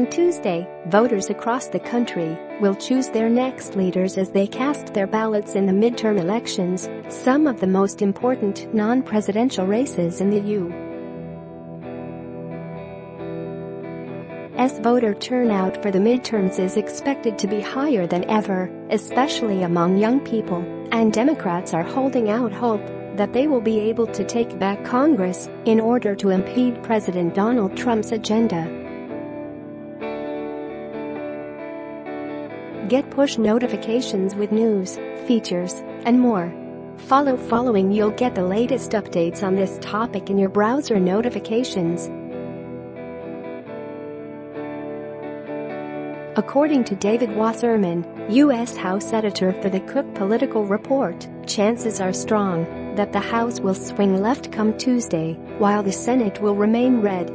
On Tuesday, voters across the country will choose their next leaders as they cast their ballots in the midterm elections, some of the most important non-presidential races in the U.S. Voter turnout for the midterms is expected to be higher than ever, especially among young people, and Democrats are holding out hope that they will be able to take back Congress in order to impede President Donald Trump's agenda. Get push notifications with news, features, and more. Following you'll get the latest updates on this topic in your browser notifications. According to David Wasserman, U.S. House editor for the Cook Political Report, chances are strong that the House will swing left come Tuesday, while the Senate will remain red.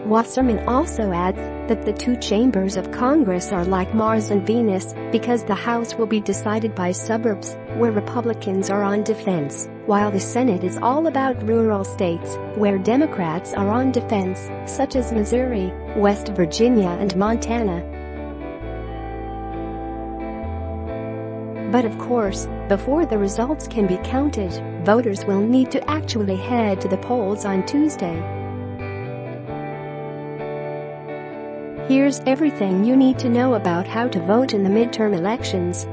Wasserman also adds that the two chambers of Congress are like Mars and Venus because the House will be decided by suburbs, where Republicans are on defense, while the Senate is all about rural states, where Democrats are on defense, such as Missouri, West Virginia and Montana. But of course, before the results can be counted, voters will need to actually head to the polls on Tuesday. Here's everything you need to know about how to vote in the midterm elections.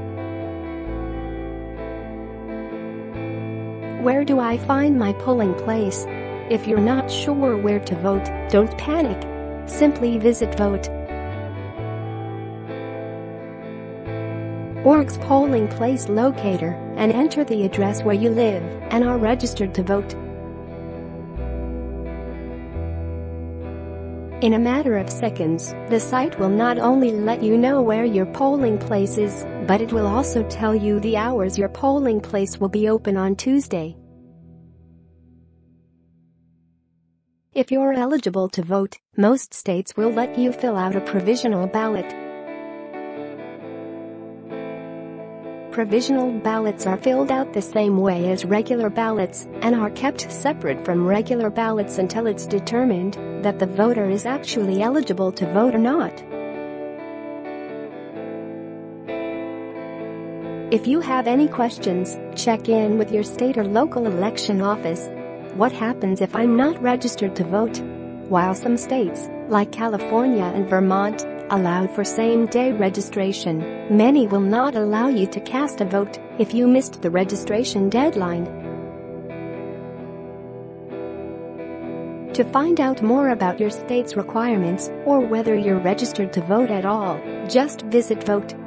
Where do I find my polling place? If you're not sure where to vote, don't panic. Simply visit vote.org's polling place locator and enter the address where you live and are registered to vote. In a matter of seconds, the site will not only let you know where your polling place is, but it will also tell you the hours your polling place will be open on Tuesday. If you're eligible to vote, most states will let you fill out a provisional ballot. Provisional ballots are filled out the same way as regular ballots and are kept separate from regular ballots until it's determined that the voter is actually eligible to vote or not. If you have any questions, check in with your state or local election office. What happens if I'm not registered to vote? While some states, like California and Vermont, allowed for same-day registration, many will not allow you to cast a vote if you missed the registration deadline. To find out more about your state's requirements or whether you're registered to vote at all, just visit vote.org.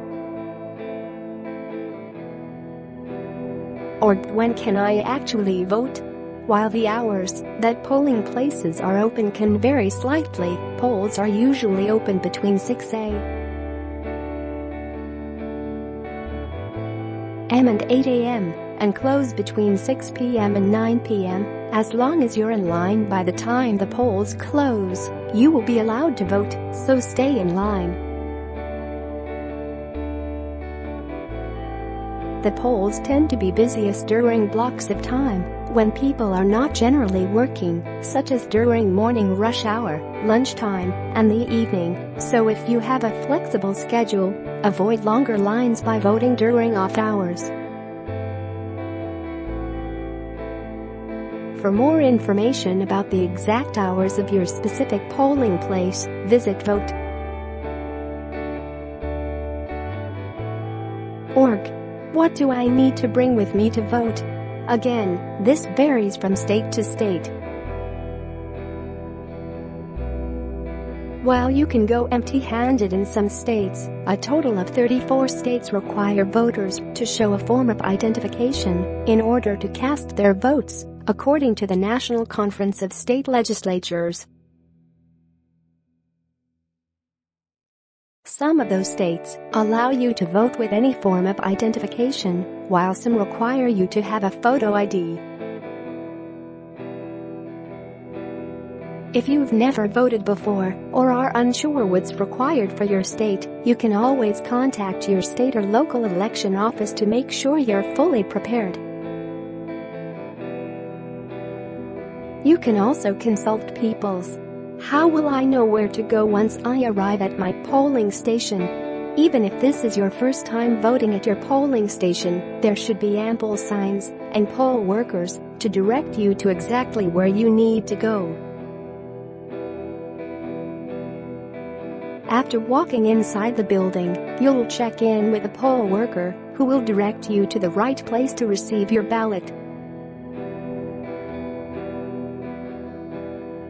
When can I actually vote? While the hours that polling places are open can vary slightly, polls are usually open between 6 a.m. and 8 a.m. and close between 6 p.m. and 9 p.m. As long as you're in line by the time the polls close, you will be allowed to vote, so stay in line. The polls tend to be busiest during blocks of time when people are not generally working, such as during morning rush hour, lunchtime, and the evening, so if you have a flexible schedule, avoid longer lines by voting during off hours. For more information about the exact hours of your specific polling place, visit vote.org. What do I need to bring with me to vote? Again, this varies from state to state. While you can go empty-handed in some states, a total of 34 states require voters to show a form of identification in order to cast their votes, according to the National Conference of State Legislatures. Some of those states allow you to vote with any form of identification, while some require you to have a photo ID. If you've never voted before or are unsure what's required for your state, you can always contact your state or local election office to make sure you're fully prepared. You can also consult People's. How will I know where to go once I arrive at my polling station? Even if this is your first time voting at your polling station, there should be ample signs and poll workers to direct you to exactly where you need to go. After walking inside the building, you'll check in with a poll worker who will direct you to the right place to receive your ballot.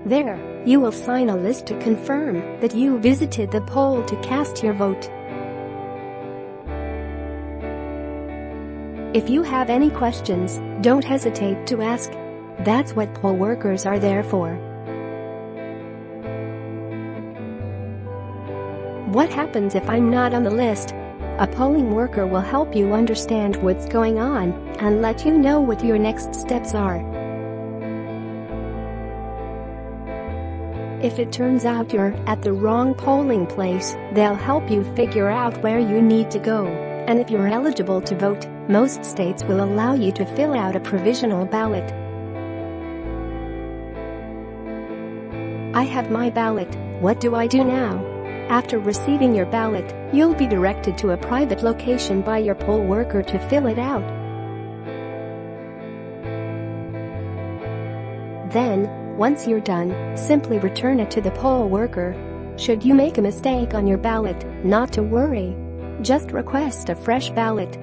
There, you will sign a list to confirm that you visited the poll to cast your vote. If you have any questions, don't hesitate to ask. That's what poll workers are there for. What happens if I'm not on the list? A polling worker will help you understand what's going on and let you know what your next steps are. If it turns out you're at the wrong polling place, they'll help you figure out where you need to go. And if you're eligible to vote, most states will allow you to fill out a provisional ballot. I have my ballot. What do I do now? After receiving your ballot, you'll be directed to a private location by your poll worker to fill it out. Then, once you're done, simply return it to the poll worker. Should you make a mistake on your ballot, not to worry. Just request a fresh ballot.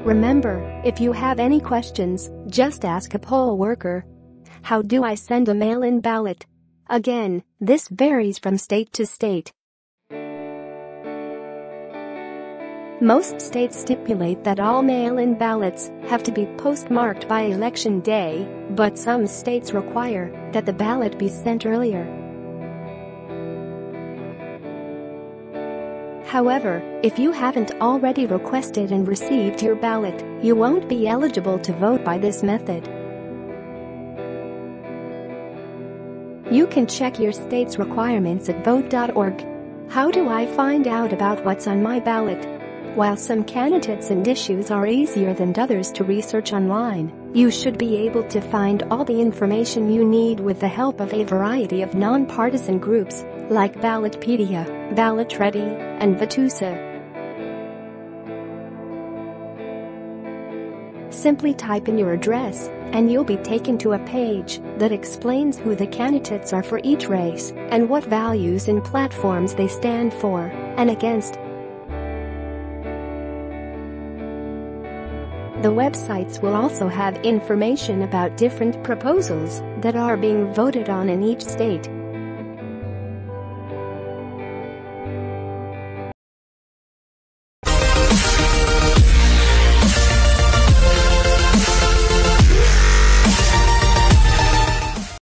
Remember, if you have any questions, just ask a poll worker. How do I send a mail-in ballot? Again, this varies from state to state. Most states stipulate that all mail-in ballots have to be postmarked by election day, but some states require that the ballot be sent earlier. However, if you haven't already requested and received your ballot, you won't be eligible to vote by this method. You can check your state's requirements at vote.org. How do I find out about what's on my ballot? While some candidates and issues are easier than others to research online, you should be able to find all the information you need with the help of a variety of nonpartisan groups like Ballotpedia, BallotReady, and Vatusa. Simply type in your address, and you'll be taken to a page that explains who the candidates are for each race and what values and platforms they stand for and against. The websites will also have information about different proposals that are being voted on in each state.